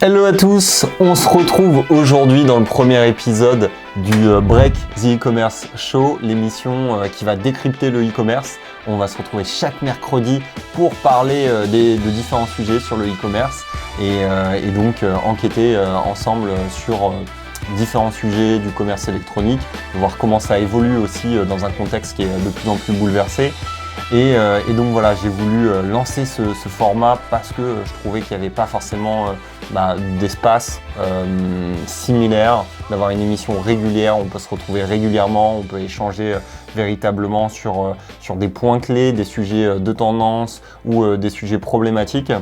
Hello à tous, on se retrouve aujourd'hui dans le premier épisode du Break the E-Commerce Show, l'émission qui va décrypter le e-commerce. On va se retrouver chaque mercredi pour parler de différents sujets sur le e-commerce et donc enquêter ensemble sur différents sujets du commerce électronique, voir comment ça évolue aussi dans un contexte qui est de plus en plus bouleversé. Et donc voilà, j'ai voulu lancer ce format parce que je trouvais qu'il n'y avait pas forcément d'espace similaire, d'avoir une émission régulière, on peut se retrouver régulièrement, on peut échanger véritablement sur des points clés, des sujets de tendance ou des sujets problématiques.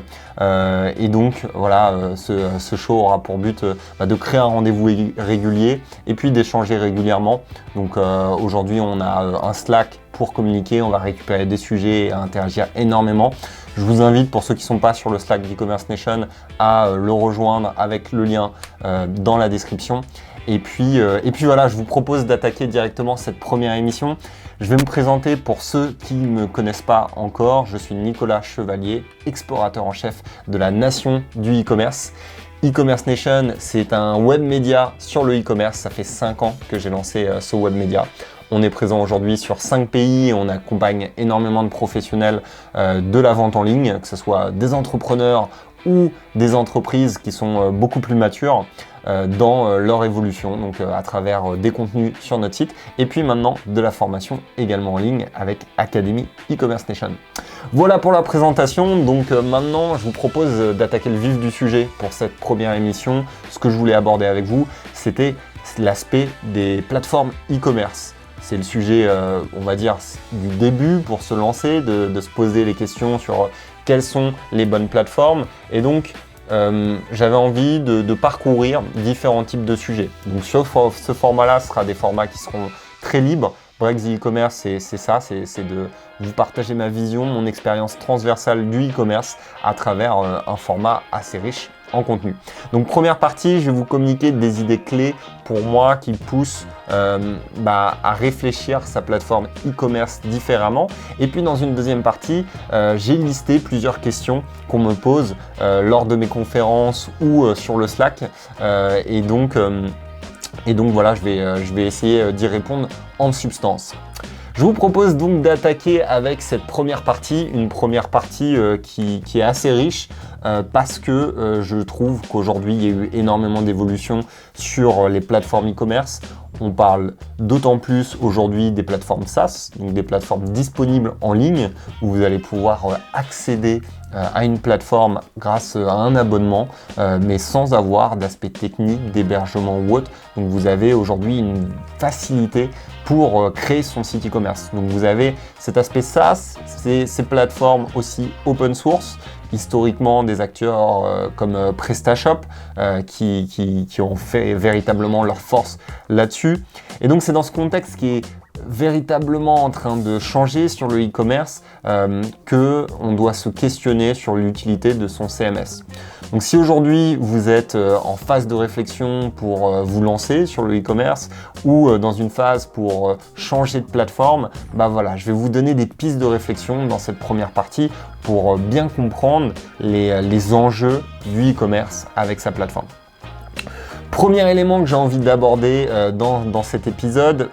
Et donc voilà, ce show aura pour but de créer un rendez-vous régulier et puis d'échanger régulièrement. Donc aujourd'hui, on a un Slack pour communiquer, on va récupérer des sujets et interagir énormément. Je vous invite, pour ceux qui ne sont pas sur le Slack d'e-commerce nation, à le rejoindre avec le lien dans la description. Et puis voilà, je vous propose d'attaquer directement cette première émission. Je vais me présenter pour ceux qui ne me connaissent pas encore. Je suis Nicolas Chevalier, explorateur en chef de la nation du e-commerce. E-commerce nation, c'est un web média sur le e-commerce. Ça fait 5 ans que j'ai lancé ce web média. On est présent aujourd'hui sur 5 pays et on accompagne énormément de professionnels de la vente en ligne, que ce soit des entrepreneurs ou des entreprises qui sont beaucoup plus matures dans leur évolution, donc à travers des contenus sur notre site et puis maintenant de la formation également en ligne avec Academy E-Commerce Nation. Voilà pour la présentation, donc maintenant je vous propose d'attaquer le vif du sujet pour cette première émission. Ce que je voulais aborder avec vous, c'était l'aspect des plateformes e-commerce. C'est le sujet, on va dire, du début pour se lancer, de se poser les questions sur quelles sont les bonnes plateformes. Et donc, j'avais envie de parcourir différents types de sujets. Donc, ce format-là sera des formats qui seront très libres. Break the e-commerce, c'est ça, c'est de vous partager ma vision, mon expérience transversale du e-commerce à travers un format assez riche en contenu. Donc première partie, je vais vous communiquer des idées clés pour moi qui poussent à réfléchir sa plateforme e-commerce différemment. Et puis dans une deuxième partie, j'ai listé plusieurs questions qu'on me pose lors de mes conférences ou sur le Slack. Et donc voilà, je vais essayer d'y répondre en substance. Je vous propose donc d'attaquer avec cette première partie, une première partie qui est assez riche parce que je trouve qu'aujourd'hui il y a eu énormément d'évolutions sur les plateformes e-commerce. On parle d'autant plus aujourd'hui des plateformes SaaS, donc des plateformes disponibles en ligne où vous allez pouvoir accéder à une plateforme grâce à un abonnement, mais sans avoir d'aspect technique, d'hébergement ou autre. Donc vous avez aujourd'hui une facilité pour créer son site e-commerce. Donc vous avez cet aspect SaaS, ces plateformes aussi open source, historiquement des acteurs comme PrestaShop qui ont fait véritablement leur force là-dessus. Et donc c'est dans ce contexte qui est véritablement en train de changer sur le e-commerce qu'on doit se questionner sur l'utilité de son CMS. Donc si aujourd'hui vous êtes en phase de réflexion pour vous lancer sur le e-commerce ou dans une phase pour changer de plateforme, voilà, je vais vous donner des pistes de réflexion dans cette première partie pour bien comprendre les enjeux du e-commerce avec sa plateforme. Premier élément que j'ai envie d'aborder dans cet épisode,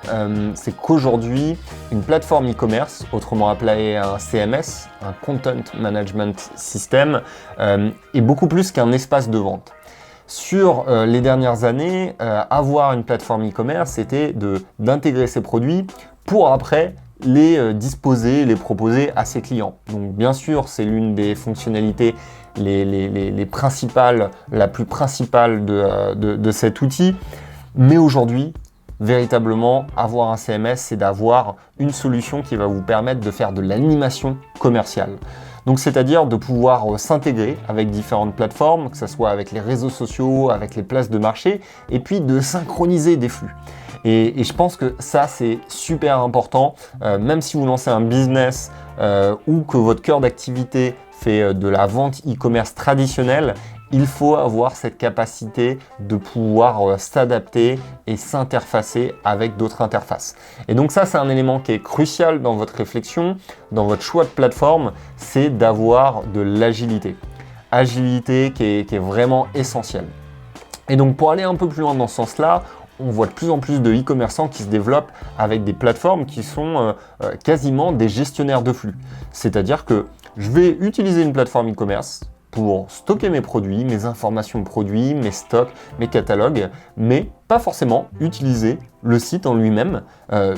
c'est qu'aujourd'hui, une plateforme e-commerce, autrement appelée un CMS, un Content Management System, est beaucoup plus qu'un espace de vente. Sur les dernières années, avoir une plateforme e-commerce, c'était d'intégrer ses produits pour après les disposer, les proposer à ses clients. Donc bien sûr, c'est l'une des fonctionnalités les principales, la plus principale de cet outil. Mais aujourd'hui, véritablement, avoir un CMS, c'est d'avoir une solution qui va vous permettre de faire de l'animation commerciale. Donc c'est-à-dire de pouvoir s'intégrer avec différentes plateformes, que ce soit avec les réseaux sociaux, avec les places de marché, et puis de synchroniser des flux. Et je pense que ça, c'est super important, même si vous lancez un business ou que votre cœur d'activité fait de la vente e-commerce traditionnelle, il faut avoir cette capacité de pouvoir s'adapter et s'interfacer avec d'autres interfaces. Et donc ça, c'est un élément qui est crucial dans votre réflexion, dans votre choix de plateforme, c'est d'avoir de l'agilité. agilité qui est vraiment essentielle. Et donc pour aller un peu plus loin dans ce sens-là, on voit de plus en plus de e-commerçants qui se développent avec des plateformes qui sont quasiment des gestionnaires de flux. C'est-à-dire que je vais utiliser une plateforme e-commerce pour stocker mes produits, mes informations de produits, mes stocks, mes catalogues, mais pas forcément utiliser le site en lui-même,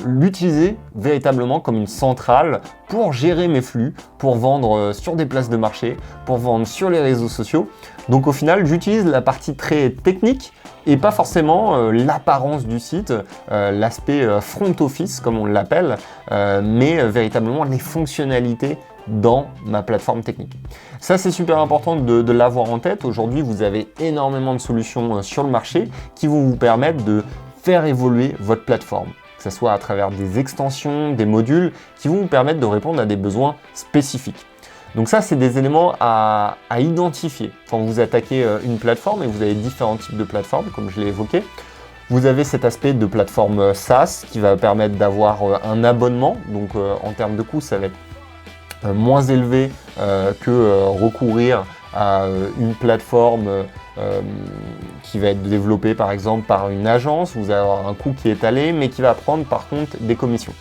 l'utiliser véritablement comme une centrale pour gérer mes flux, pour vendre sur des places de marché, pour vendre sur les réseaux sociaux. Donc au final, j'utilise la partie très technique et pas forcément l'apparence du site, l'aspect front office comme on l'appelle, mais véritablement les fonctionnalités dans ma plateforme technique. Ça, c'est super important de l'avoir en tête. Aujourd'hui, vous avez énormément de solutions sur le marché qui vont vous permettre de faire évoluer votre plateforme, que ce soit à travers des extensions, des modules qui vont vous permettre de répondre à des besoins spécifiques. Donc ça, c'est des éléments à identifier quand vous attaquez une plateforme, et vous avez différents types de plateformes, comme je l'ai évoqué. Vous avez cet aspect de plateforme SaaS qui va permettre d'avoir un abonnement. Donc en termes de coût, ça va être moins élevé que recourir à une plateforme qui va être développée par exemple par une agence. Vous allez avoir un coût qui est étalé mais qui va prendre par contre des commissions.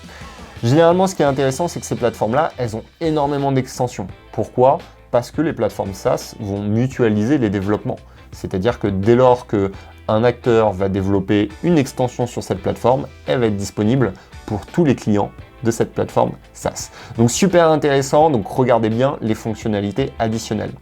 Généralement, ce qui est intéressant, c'est que ces plateformes-là, elles ont énormément d'extensions. Pourquoi ? Parce que les plateformes SaaS vont mutualiser les développements. C'est-à-dire que dès lors qu'un acteur va développer une extension sur cette plateforme, elle va être disponible pour tous les clients de cette plateforme SaaS. Donc super intéressant, donc regardez bien les fonctionnalités additionnelles.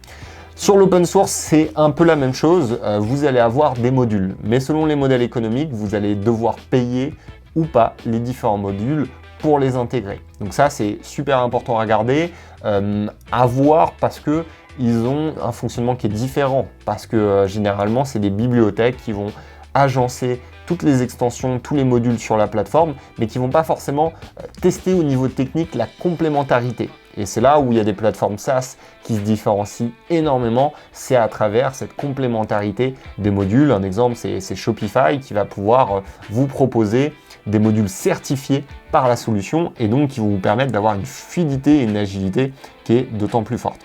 Sur l'open source, c'est un peu la même chose, vous allez avoir des modules, mais selon les modèles économiques, vous allez devoir payer ou pas les différents modules pour les intégrer. Donc ça, c'est super important à regarder, à voir parce que ils ont un fonctionnement qui est différent, parce que généralement, c'est des bibliothèques qui vont agencer toutes les extensions, tous les modules sur la plateforme, mais qui ne vont pas forcément tester au niveau technique la complémentarité. Et c'est là où il y a des plateformes SaaS qui se différencient énormément, c'est à travers cette complémentarité des modules. Un exemple, c'est Shopify qui va pouvoir vous proposer des modules certifiés par la solution et donc qui vont vous permettre d'avoir une fluidité et une agilité qui est d'autant plus forte.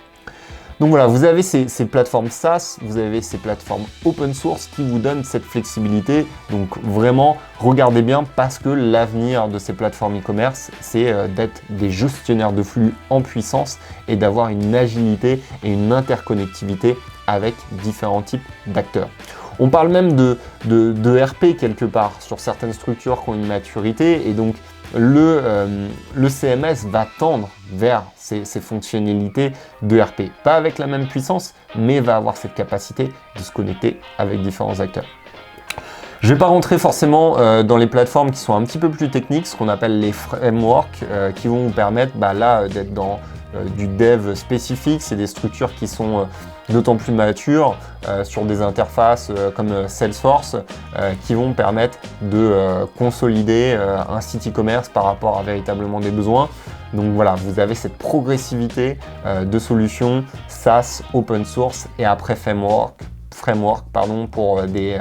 Donc voilà, vous avez ces plateformes SaaS, vous avez ces plateformes open source qui vous donnent cette flexibilité. Donc vraiment, regardez bien parce que l'avenir de ces plateformes e-commerce, c'est d'être des gestionnaires de flux en puissance et d'avoir une agilité et une interconnectivité avec différents types d'acteurs. On parle même de RP quelque part sur certaines structures qui ont une maturité et donc le CMS va tendre vers ces fonctionnalités de RP. Pas avec la même puissance, mais va avoir cette capacité de se connecter avec différents acteurs. Je ne vais pas rentrer forcément dans les plateformes qui sont un petit peu plus techniques, ce qu'on appelle les frameworks, qui vont vous permettre là d'être dans du dev spécifique. C'est des structures qui sont d'autant plus matures sur des interfaces comme Salesforce qui vont permettre de consolider un site e-commerce par rapport à véritablement des besoins. Donc voilà, vous avez cette progressivité de solutions SaaS, open source et après framework pour des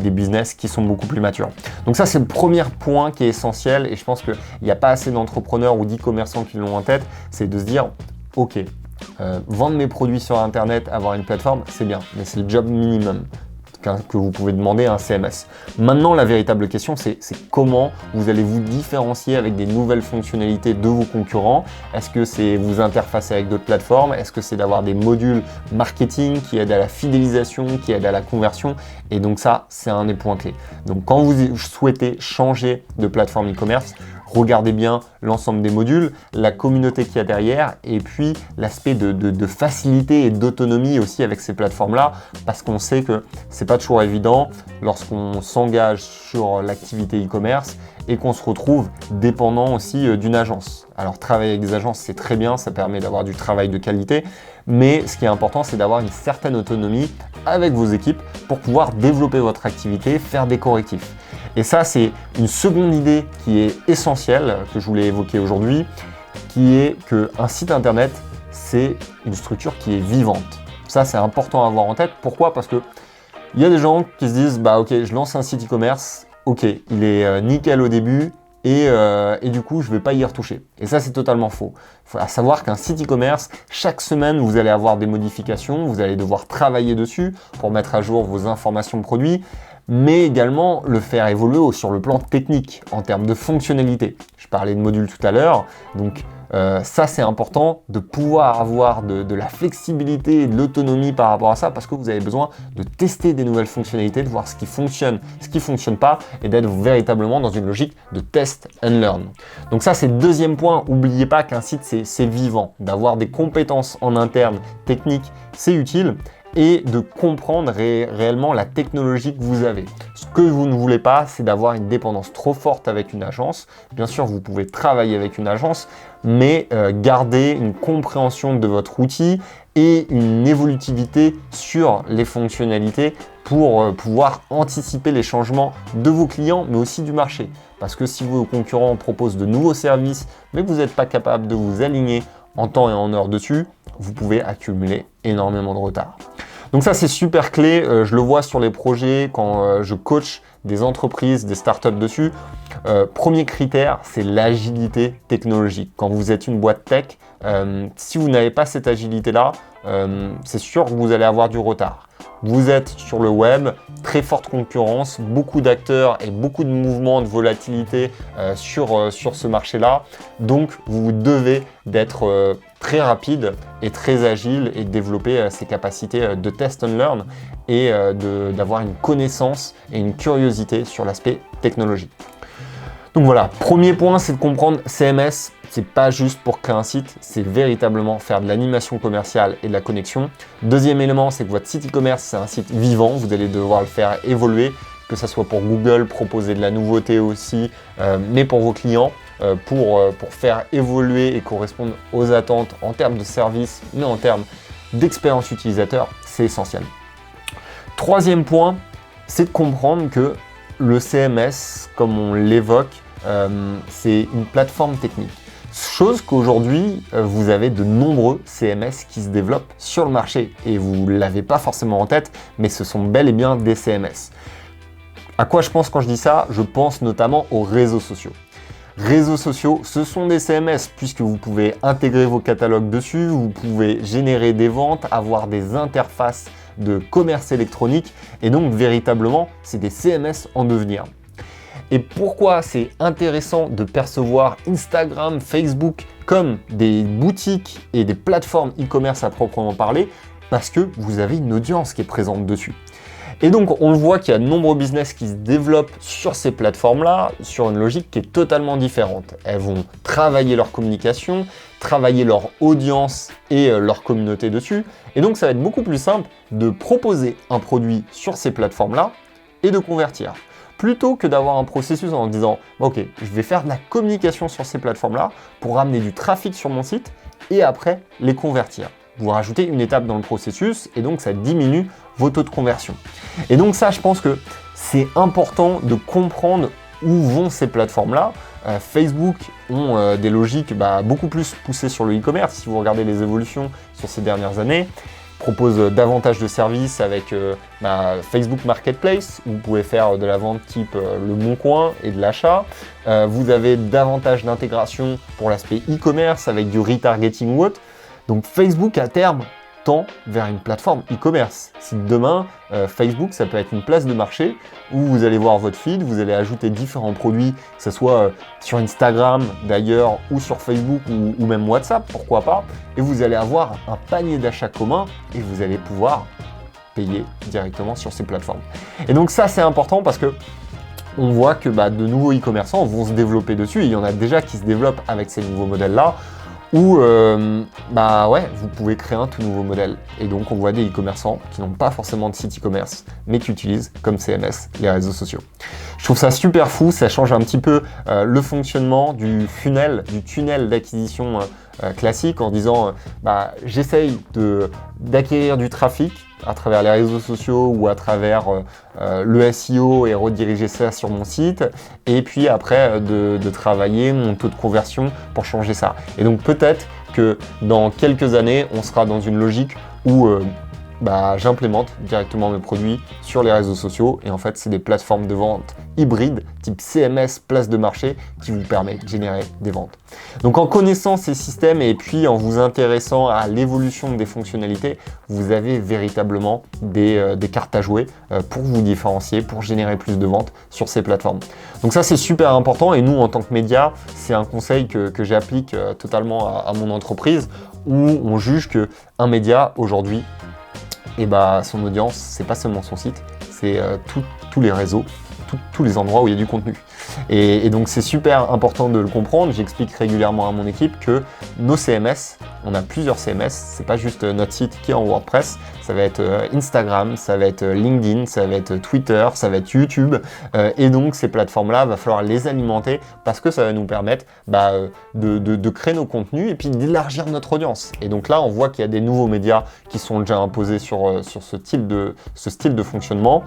business qui sont beaucoup plus matures. Donc ça, c'est le premier point qui est essentiel et je pense qu'il n'y a pas assez d'entrepreneurs ou d'e-commerçants qui l'ont en tête, c'est de se dire, ok, vendre mes produits sur Internet, avoir une plateforme, c'est bien, mais c'est le job minimum que vous pouvez demander à un CMS. Maintenant, la véritable question, c'est comment vous allez vous différencier avec des nouvelles fonctionnalités de vos concurrents. Est-ce que c'est vous interfacer avec d'autres plateformes? Est-ce que c'est d'avoir des modules marketing qui aident à la fidélisation, qui aident à la conversion? Et donc ça, c'est un des points clés. Donc quand vous souhaitez changer de plateforme e-commerce, regardez bien l'ensemble des modules, la communauté qu'il y a derrière et puis l'aspect de facilité et d'autonomie aussi avec ces plateformes-là parce qu'on sait que c'est pas toujours évident lorsqu'on s'engage sur l'activité e-commerce et qu'on se retrouve dépendant aussi d'une agence. Alors travailler avec des agences, c'est très bien, ça permet d'avoir du travail de qualité, mais ce qui est important, c'est d'avoir une certaine autonomie avec vos équipes pour pouvoir développer votre activité, faire des correctifs. Et ça, c'est une seconde idée qui est essentielle, que je voulais évoquer aujourd'hui, qui est qu'un site internet, c'est une structure qui est vivante. Ça, c'est important à avoir en tête. Pourquoi ? Parce qu'il y a des gens qui se disent, bah ok, je lance un site e-commerce, ok, il est nickel au début, et du coup, je ne vais pas y retoucher. Et ça, c'est totalement faux. Il faut savoir qu'un site e-commerce, chaque semaine, vous allez avoir des modifications, vous allez devoir travailler dessus pour mettre à jour vos informations de produits, mais également le faire évoluer sur le plan technique, en termes de fonctionnalité. Je parlais de modules tout à l'heure, donc ça c'est important de pouvoir avoir de la flexibilité et de l'autonomie par rapport à ça, parce que vous avez besoin de tester des nouvelles fonctionnalités, de voir ce qui fonctionne, ce qui ne fonctionne pas, et d'être véritablement dans une logique de test and learn. Donc ça c'est le deuxième point. N'oubliez pas qu'un site c'est vivant, d'avoir des compétences en interne techniques, c'est utile, et de comprendre réellement la technologie que vous avez. Ce que vous ne voulez pas, c'est d'avoir une dépendance trop forte avec une agence. Bien sûr, vous pouvez travailler avec une agence, mais garder une compréhension de votre outil et une évolutivité sur les fonctionnalités pour pouvoir anticiper les changements de vos clients, mais aussi du marché. Parce que si vos concurrents proposent de nouveaux services, mais que vous n'êtes pas capable de vous aligner en temps et en heure dessus, vous pouvez accumuler énormément de retard. Donc ça, c'est super clé. Je le vois sur les projets quand je coach des entreprises, des startups dessus. Premier critère, c'est l'agilité technologique. Quand vous êtes une boîte tech, si vous n'avez pas cette agilité-là, c'est sûr que vous allez avoir du retard. Vous êtes sur le web, très forte concurrence, beaucoup d'acteurs et beaucoup de mouvements de volatilité sur ce marché-là. Donc, vous devez d'être très rapide et très agile et de développer ces capacités de test and learn et d'avoir une connaissance et une curiosité sur l'aspect technologique. Donc voilà, premier point, c'est de comprendre CMS. C'est pas juste pour créer un site, c'est véritablement faire de l'animation commerciale et de la connexion. Deuxième élément, c'est que votre site e-commerce, c'est un site vivant. Vous allez devoir le faire évoluer, que ce soit pour Google, proposer de la nouveauté aussi, mais pour vos clients, pour faire évoluer et correspondre aux attentes en termes de service, mais en termes d'expérience utilisateur, c'est essentiel. Troisième point, c'est de comprendre que le CMS, comme on l'évoque, c'est une plateforme technique. Chose qu'aujourd'hui, vous avez de nombreux CMS qui se développent sur le marché et vous ne l'avez pas forcément en tête, mais ce sont bel et bien des CMS. À quoi je pense quand je dis ça? Je pense notamment aux réseaux sociaux. Réseaux sociaux, ce sont des CMS puisque vous pouvez intégrer vos catalogues dessus, vous pouvez générer des ventes, avoir des interfaces de commerce électronique et donc véritablement, c'est des CMS en devenir. Et pourquoi c'est intéressant de percevoir Instagram, Facebook comme des boutiques et des plateformes e-commerce à proprement parler? Parce que vous avez une audience qui est présente dessus. Et donc, on le voit qu'il y a de nombreux business qui se développent sur ces plateformes-là, sur une logique qui est totalement différente. Elles vont travailler leur communication, travailler leur audience et leur communauté dessus. Et donc, ça va être beaucoup plus simple de proposer un produit sur ces plateformes-là et de convertir. Plutôt que d'avoir un processus en disant « Ok, je vais faire de la communication sur ces plateformes-là pour ramener du trafic sur mon site et après les convertir. » Vous rajoutez une étape dans le processus et donc ça diminue vos taux de conversion. Et donc ça, je pense que c'est important de comprendre où vont ces plateformes-là. Facebook ont des logiques beaucoup plus poussées sur le e-commerce. Si vous regardez les évolutions sur ces dernières années, propose davantage de services avec Facebook Marketplace, où vous pouvez faire de la vente type le Bon Coin et de l'achat. Vous avez davantage d'intégration pour l'aspect e-commerce avec du retargeting ou autre. Donc Facebook à terme tend vers une plateforme e-commerce. Si demain, Facebook, ça peut être une place de marché où vous allez voir votre feed, vous allez ajouter différents produits, que ce soit sur Instagram d'ailleurs, ou sur Facebook, ou même WhatsApp, pourquoi pas, et vous allez avoir un panier d'achat commun et vous allez pouvoir payer directement sur ces plateformes. Et donc ça, c'est important parce que on voit que de nouveaux e-commerçants vont se développer dessus, et il y en a déjà qui se développent avec ces nouveaux modèles-là, où vous pouvez créer un tout nouveau modèle. Et donc on voit des e-commerçants qui n'ont pas forcément de site e-commerce, mais qui utilisent comme CMS les réseaux sociaux. Je trouve ça super fou, ça change un petit peu le fonctionnement du tunnel d'acquisition classique en disant j'essaye d'acquérir du trafic à travers les réseaux sociaux ou à travers le SEO et rediriger ça sur mon site, et puis après de travailler mon taux de conversion pour changer ça. Et donc peut-être que dans quelques années, on sera dans une logique où j'implémente directement mes produits sur les réseaux sociaux et en fait, c'est des plateformes de vente hybrides type CMS, place de marché qui vous permet de générer des ventes. Donc en connaissant ces systèmes et puis en vous intéressant à l'évolution des fonctionnalités, vous avez véritablement des cartes à jouer pour vous différencier, pour générer plus de ventes sur ces plateformes. Donc ça, c'est super important et nous, en tant que média, c'est un conseil que j'applique totalement à mon entreprise où on juge qu'un média aujourd'hui, son audience, c'est pas seulement son site, c'est tous les réseaux, tous les endroits où il y a du contenu. Et donc c'est super important de le comprendre. J'explique régulièrement à mon équipe que nos CMS, on a plusieurs CMS, c'est pas juste notre site qui est en WordPress, ça va être Instagram, ça va être LinkedIn, ça va être Twitter, ça va être YouTube. Et donc ces plateformes-là, va falloir les alimenter parce que ça va nous permettre de créer nos contenus et puis d'élargir notre audience. Et donc là, on voit qu'il y a des nouveaux médias qui sont déjà imposés sur ce style de fonctionnement.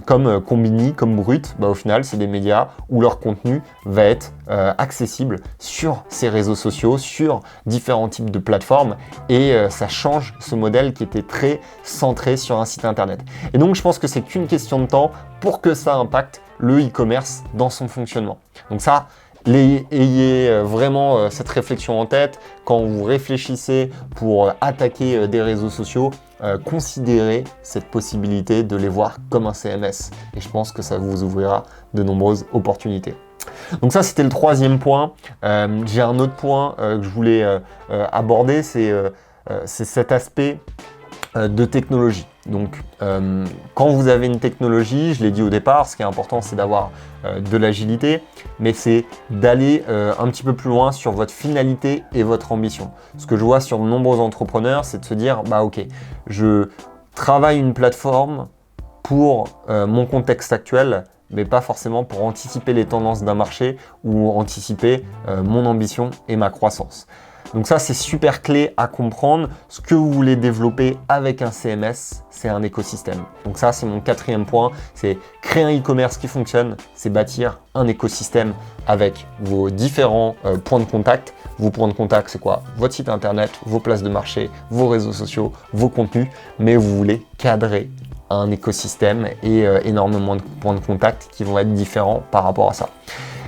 Comme Combini, comme Brut, au final, c'est des médias où leur contenu va être accessible sur ces réseaux sociaux, sur différents types de plateformes et ça change ce modèle qui était très centré sur un site internet. Et donc, je pense que c'est qu'une question de temps pour que ça impacte le e-commerce dans son fonctionnement. Donc ça, ayez vraiment cette réflexion en tête quand vous réfléchissez pour attaquer des réseaux sociaux. Considérez cette possibilité de les voir comme un CMS et je pense que ça vous ouvrira de nombreuses opportunités. Donc ça, c'était le troisième point. J'ai un autre point que je voulais aborder, c'est cet aspect de technologie. Donc, quand vous avez une technologie, je l'ai dit au départ, ce qui est important, c'est d'avoir de l'agilité, mais c'est d'aller un petit peu plus loin sur votre finalité et votre ambition. Ce que je vois sur de nombreux entrepreneurs, c'est de se dire, ok, je travaille une plateforme pour mon contexte actuel, mais pas forcément pour anticiper les tendances d'un marché ou anticiper mon ambition et ma croissance. Donc ça, c'est super clé à comprendre. Ce que vous voulez développer avec un CMS, c'est un écosystème. Donc ça, c'est mon quatrième point. C'est créer un e-commerce qui fonctionne. C'est bâtir un écosystème avec vos différents points de contact. Vos points de contact, c'est quoi? Votre site internet, vos places de marché, vos réseaux sociaux, vos contenus. Mais vous voulez cadrer un écosystème et énormément de points de contact qui vont être différents par rapport à ça.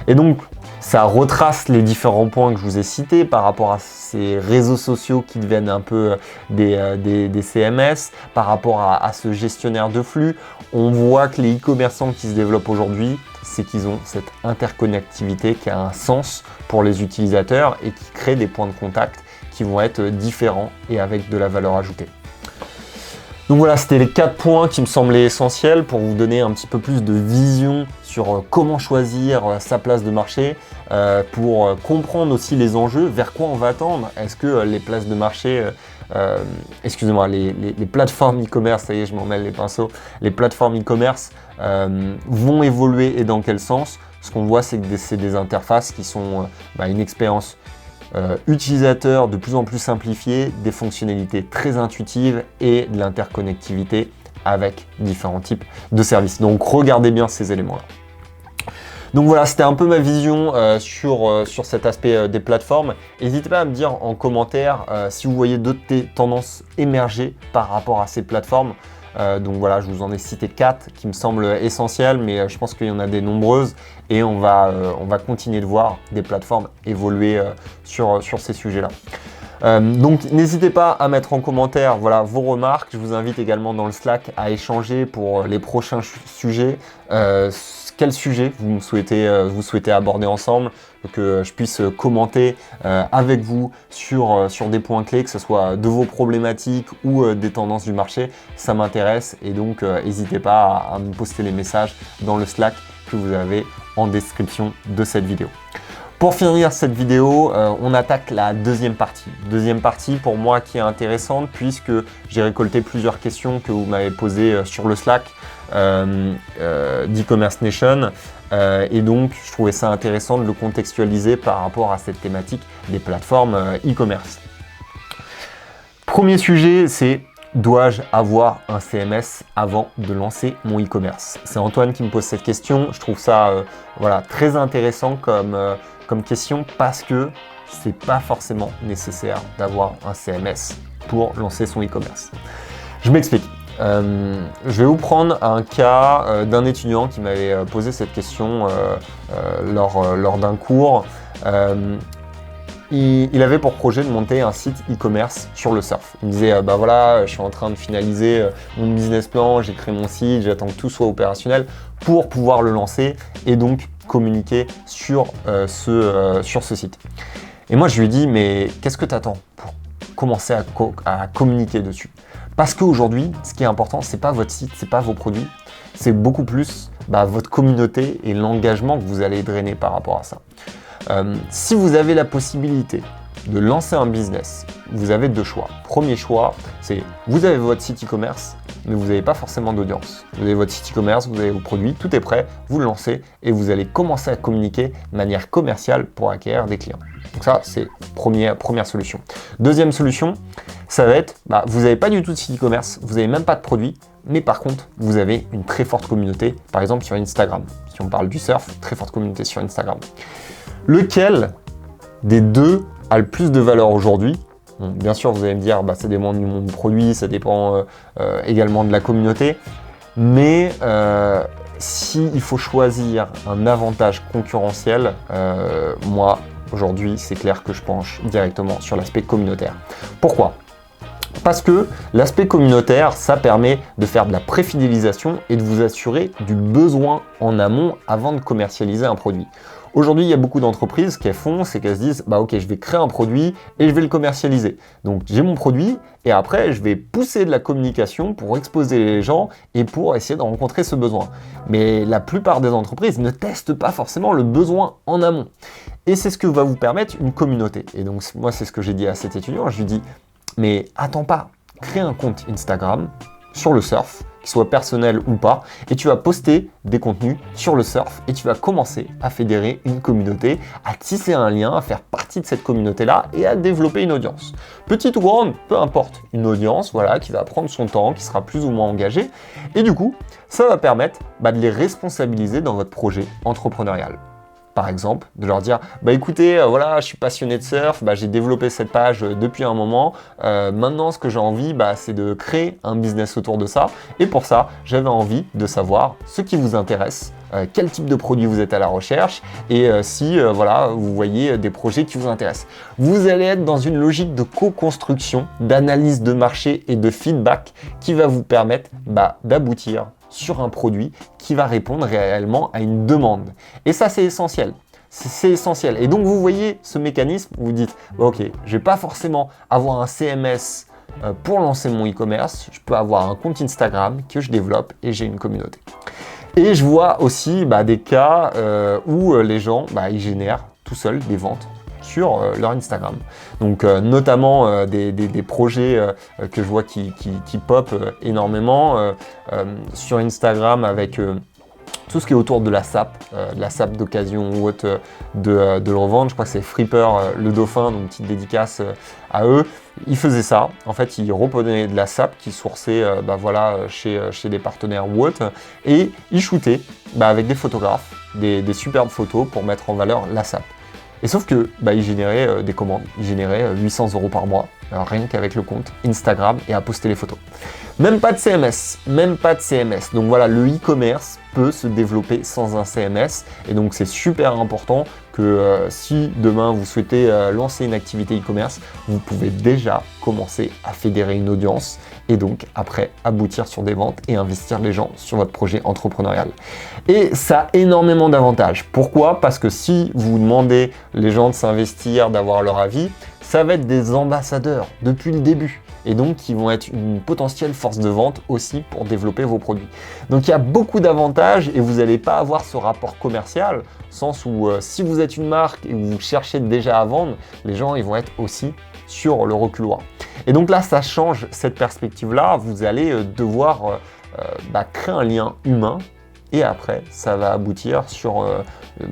Et donc, ça retrace les différents points que je vous ai cités par rapport à ces réseaux sociaux qui deviennent un peu des CMS, par rapport à ce gestionnaire de flux. On voit que les e-commerçants qui se développent aujourd'hui, c'est qu'ils ont cette interconnectivité qui a un sens pour les utilisateurs et qui crée des points de contact qui vont être différents et avec de la valeur ajoutée. Donc voilà, c'était les 4 points qui me semblaient essentiels pour vous donner un petit peu plus de vision sur comment choisir sa place de marché, pour comprendre aussi les enjeux, vers quoi on va attendre. Est-ce que les places de marché, les plateformes e-commerce, ça y est, je m'en mêle les pinceaux, les plateformes e-commerce vont évoluer et dans quel sens? Ce qu'on voit, c'est que c'est des interfaces qui sont une expérience utilisateur de plus en plus simplifié, des fonctionnalités très intuitives et de l'interconnectivité avec différents types de services. Donc regardez bien ces éléments-là. Donc voilà, c'était un peu ma vision sur cet aspect des plateformes. N'hésitez pas à me dire en commentaire si vous voyez d'autres tendances émerger par rapport à ces plateformes. Donc voilà, je vous en ai cité 4 qui me semblent essentielles, mais je pense qu'il y en a des nombreuses et on va continuer de voir des plateformes évoluer sur ces sujets-là. Donc n'hésitez pas à mettre en commentaire vos remarques. Je vous invite également dans le Slack à échanger pour les prochains sujets. Quel sujet vous souhaitez aborder ensemble, que je puisse commenter avec vous sur des points clés, que ce soit de vos problématiques ou des tendances du marché. Ça m'intéresse et donc n'hésitez pas à me poster les messages dans le Slack que vous avez en description de cette vidéo. Pour finir cette vidéo, on attaque la deuxième partie. Deuxième partie pour moi qui est intéressante puisque j'ai récolté plusieurs questions que vous m'avez posées sur le Slack d'e-commerce Nation et donc je trouvais ça intéressant de le contextualiser par rapport à cette thématique des plateformes e-commerce. Premier sujet, c'est: dois-je avoir un CMS avant de lancer mon e-commerce? C'est Antoine qui me pose cette question. Je trouve ça très intéressant comme question parce que c'est pas forcément nécessaire d'avoir un CMS pour lancer son e-commerce. Je m'explique. Je vais vous prendre un cas d'un étudiant qui m'avait posé cette question lors d'un cours. Il avait pour projet de monter un site e-commerce sur le surf. Il me disait, bah voilà, je suis en train de finaliser mon business plan, j'ai créé mon site, j'attends que tout soit opérationnel pour pouvoir le lancer et donc communiquer sur ce site. Et moi, je lui ai dit, mais qu'est-ce que tu attends pour commencer à communiquer dessus? Parce qu'aujourd'hui, ce qui est important, c'est pas votre site, c'est pas vos produits, c'est beaucoup plus votre communauté et l'engagement que vous allez drainer par rapport à ça. Si vous avez la possibilité de lancer un business, vous avez deux choix. Premier choix, c'est vous avez votre site e-commerce, mais vous n'avez pas forcément d'audience. Vous avez votre site e-commerce, vous avez vos produits, tout est prêt, vous le lancez et vous allez commencer à communiquer de manière commerciale pour acquérir des clients. Donc ça, c'est première solution. Deuxième solution, ça va être, vous n'avez pas du tout de site e-commerce, vous n'avez même pas de produit, mais par contre, vous avez une très forte communauté, par exemple sur Instagram. Si on parle du surf, très forte communauté sur Instagram. Lequel des deux a le plus de valeur aujourd'hui? Bon, bien sûr, vous allez me dire, ça dépend du monde du produit, ça dépend également de la communauté, mais s'il faut choisir un avantage concurrentiel, moi, aujourd'hui, c'est clair que je penche directement sur l'aspect communautaire. Pourquoi? Parce que l'aspect communautaire, ça permet de faire de la préfidélisation et de vous assurer du besoin en amont avant de commercialiser un produit. Aujourd'hui, il y a beaucoup d'entreprises qui font, c'est qu'elles se disent, ok, je vais créer un produit et je vais le commercialiser. Donc, j'ai mon produit et après, je vais pousser de la communication pour exposer les gens et pour essayer de rencontrer ce besoin. Mais la plupart des entreprises ne testent pas forcément le besoin en amont. Et c'est ce que va vous permettre une communauté. Et donc, moi, c'est ce que j'ai dit à cet étudiant. Je lui dis, mais attends pas, crée un compte Instagram sur le surf, qu'il soit personnel ou pas, et tu vas poster des contenus sur le surf et tu vas commencer à fédérer une communauté, à tisser un lien, à faire partie de cette communauté-là et à développer une audience. Petite ou grande, peu importe, une audience qui va prendre son temps, qui sera plus ou moins engagée, et du coup, ça va permettre de les responsabiliser dans votre projet entrepreneurial. Par exemple, de leur dire, écoutez, voilà, je suis passionné de surf, j'ai développé cette page depuis un moment. Maintenant, ce que j'ai envie, c'est de créer un business autour de ça. Et pour ça, j'avais envie de savoir ce qui vous intéresse, quel type de produit vous êtes à la recherche et si vous voyez des projets qui vous intéressent. Vous allez être dans une logique de co-construction, d'analyse de marché et de feedback qui va vous permettre d'aboutir sur un produit qui va répondre réellement à une demande. Et ça, c'est essentiel. C'est essentiel. Et donc, vous voyez ce mécanisme, vous dites, ok, je vais pas forcément avoir un CMS pour lancer mon e-commerce, je peux avoir un compte Instagram que je développe et j'ai une communauté. Et je vois aussi des cas où les gens, ils génèrent tout seuls des ventes sur leur Instagram. Donc notamment des projets que je vois qui pop énormément sur Instagram avec tout ce qui est autour de la SAP d'occasion ou autre de le revendre. Je crois que c'est Fripper le Dauphin, donc petite dédicace à eux. Ils faisaient ça, en fait ils reprenaient de la SAP qu'ils sourçaient chez des partenaires ou autres et ils shootaient avec des photographes, des superbes photos pour mettre en valeur la SAP. Et sauf que ils généraient des commandes, ils généraient 800 € par mois, rien qu'avec le compte Instagram et à poster les photos. Même pas de CMS, Donc voilà, le e-commerce peut se développer sans un CMS et donc c'est super important que si demain vous souhaitez lancer une activité e-commerce, vous pouvez déjà commencer à fédérer une audience et donc après aboutir sur des ventes et investir les gens sur votre projet entrepreneurial. Et ça a énormément d'avantages. Pourquoi? Parce que si vous demandez les gens de s'investir, d'avoir leur avis, ça va être des ambassadeurs depuis le début. Et donc, ils vont être une potentielle force de vente aussi pour développer vos produits. Donc, il y a beaucoup d'avantages et vous n'allez pas avoir ce rapport commercial, au sens où si vous êtes une marque et vous cherchez déjà à vendre, les gens ils vont être aussi sur le reculoir. Et donc là, ça change cette perspective-là. Vous allez devoir créer un lien humain. Et après, ça va aboutir sur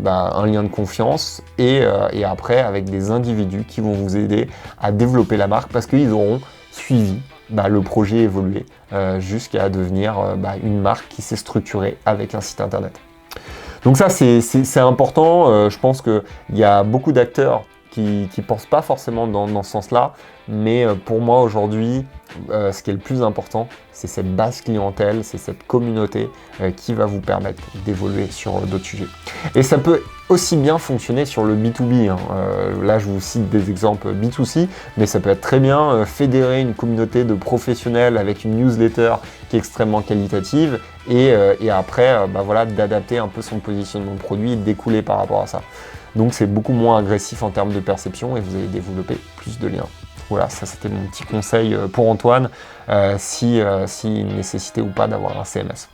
un lien de confiance et après avec des individus qui vont vous aider à développer la marque parce qu'ils auront suivi le projet évoluer jusqu'à devenir une marque qui s'est structurée avec un site internet. Donc ça, c'est important. Je pense qu'il y a beaucoup d'acteurs qui pensent pas forcément dans ce sens-là, mais pour moi aujourd'hui, ce qui est le plus important, c'est cette base clientèle, c'est cette communauté qui va vous permettre d'évoluer sur d'autres sujets. Et ça peut aussi bien fonctionner sur le B2B. Là, je vous cite des exemples B2C, mais ça peut être très bien fédérer une communauté de professionnels avec une newsletter qui est extrêmement qualitative et après, voilà, d'adapter un peu son positionnement de produit et de découler par rapport à ça. Donc, c'est beaucoup moins agressif en termes de perception et vous allez développer plus de liens. Voilà, ça c'était mon petit conseil pour Antoine, si nécessité ou pas d'avoir un CMS.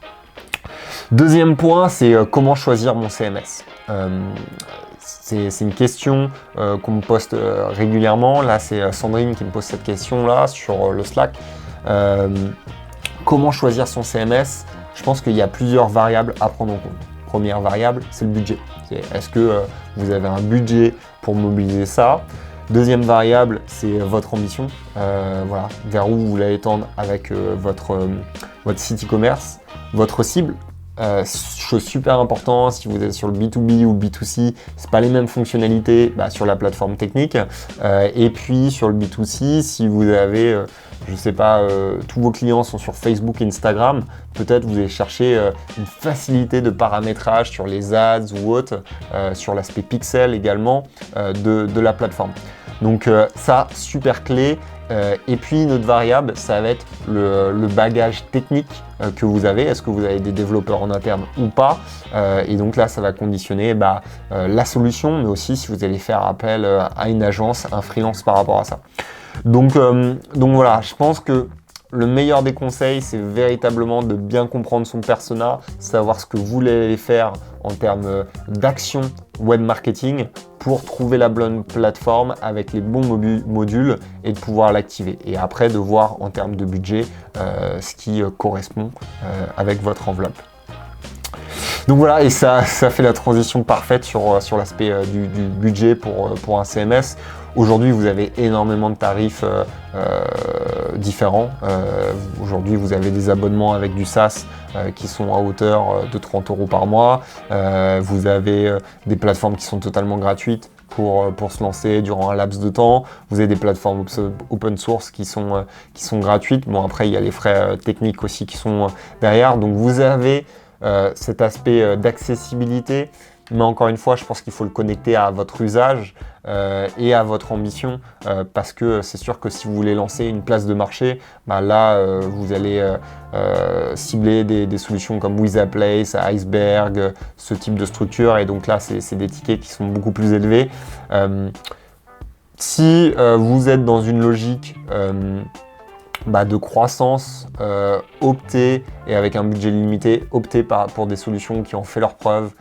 Deuxième point, c'est comment choisir mon CMS. C'est une question qu'on me poste régulièrement. Là, c'est Sandrine qui me pose cette question-là sur le Slack. Comment choisir son CMS? Je pense qu'il y a plusieurs variables à prendre en compte. Première variable, c'est le budget. Est-ce que vous avez un budget pour mobiliser ça? Deuxième variable, c'est votre ambition, voilà, vers où vous voulez tendre avec votre site e-commerce, votre cible. Chose super importante, si vous êtes sur le B2B ou le B2C, c'est pas les mêmes fonctionnalités sur la plateforme technique. Et puis sur le B2C, si vous avez, je sais pas, tous vos clients sont sur Facebook, Instagram, peut-être vous allez chercher une facilité de paramétrage sur les ads ou autres, sur l'aspect pixel également de la plateforme. Donc ça, super clé. Et puis une autre variable, ça va être le bagage technique que vous avez. Est-ce que vous avez des développeurs en interne ou pas? Et donc là, ça va conditionner la solution, mais aussi si vous allez faire appel à une agence, un freelance par rapport à ça. Donc voilà, je pense que le meilleur des conseils, c'est véritablement de bien comprendre son persona, savoir ce que vous voulez faire en termes d'action web marketing pour trouver la bonne plateforme avec les bons modules et de pouvoir l'activer. Et après, de voir en termes de budget ce qui correspond avec votre enveloppe. Donc voilà, et ça fait la transition parfaite sur l'aspect du budget pour un CMS. Aujourd'hui, vous avez énormément de tarifs différents. Aujourd'hui, vous avez des abonnements avec du SaaS qui sont à hauteur de 30 € par mois. Vous avez des plateformes qui sont totalement gratuites pour se lancer durant un laps de temps. Vous avez des plateformes open source qui sont gratuites. Bon, après, il y a les frais techniques aussi qui sont derrière. Donc, vous avez cet aspect d'accessibilité. Mais encore une fois, je pense qu'il faut le connecter à votre usage et à votre ambition parce que c'est sûr que si vous voulez lancer une place de marché, là, vous allez cibler des solutions comme Withaplace, Iceberg, ce type de structure. Et donc là, c'est des tickets qui sont beaucoup plus élevés. Si vous êtes dans une logique de croissance, optez, et avec un budget limité, optez pour des solutions qui ont fait leurs preuves,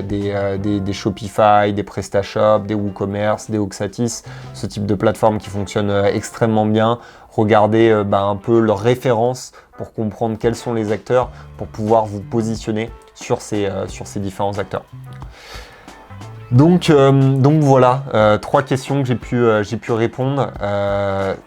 des Shopify, des PrestaShop, des WooCommerce, des Oxatis, ce type de plateforme qui fonctionne extrêmement bien. Regardez un peu leurs références pour comprendre quels sont les acteurs, pour pouvoir vous positionner sur ces différents acteurs. Donc voilà, 3 questions que j'ai pu répondre.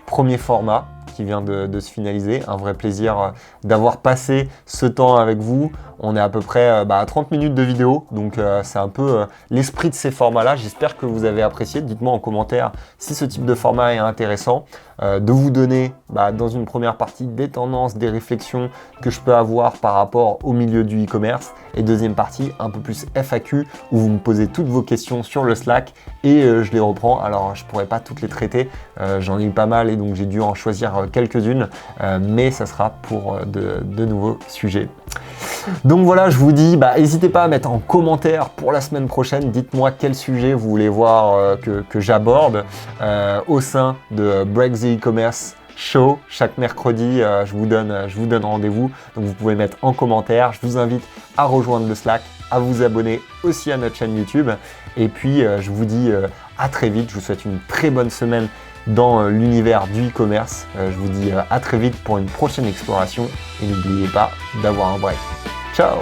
Premier format qui vient de se finaliser, un vrai plaisir d'avoir passé ce temps avec vous. On est à peu près à 30 minutes de vidéo, donc c'est un peu l'esprit de ces formats-là. J'espère que vous avez apprécié. Dites-moi en commentaire si ce type de format est intéressant, de vous donner dans une première partie des tendances, des réflexions que je peux avoir par rapport au milieu du e-commerce, et deuxième partie un peu plus FAQ où vous me posez toutes vos questions sur le Slack et je les reprends. Alors je pourrais pas toutes les traiter, j'en ai eu pas mal et donc j'ai dû en choisir quelques-unes, mais ça sera pour de nouveaux sujets. Donc voilà, je vous dis, n'hésitez pas à mettre en commentaire pour la semaine prochaine. Dites-moi quel sujet vous voulez voir que j'aborde au sein de Break the E-Commerce Show. Chaque mercredi, je vous donne rendez-vous. Donc vous pouvez mettre en commentaire. Je vous invite à rejoindre le Slack, à vous abonner aussi à notre chaîne YouTube. Et puis, je vous dis à très vite. Je vous souhaite une très bonne semaine dans l'univers du e-commerce. Je vous dis à très vite pour une prochaine exploration. Et n'oubliez pas d'avoir un break. Ciao!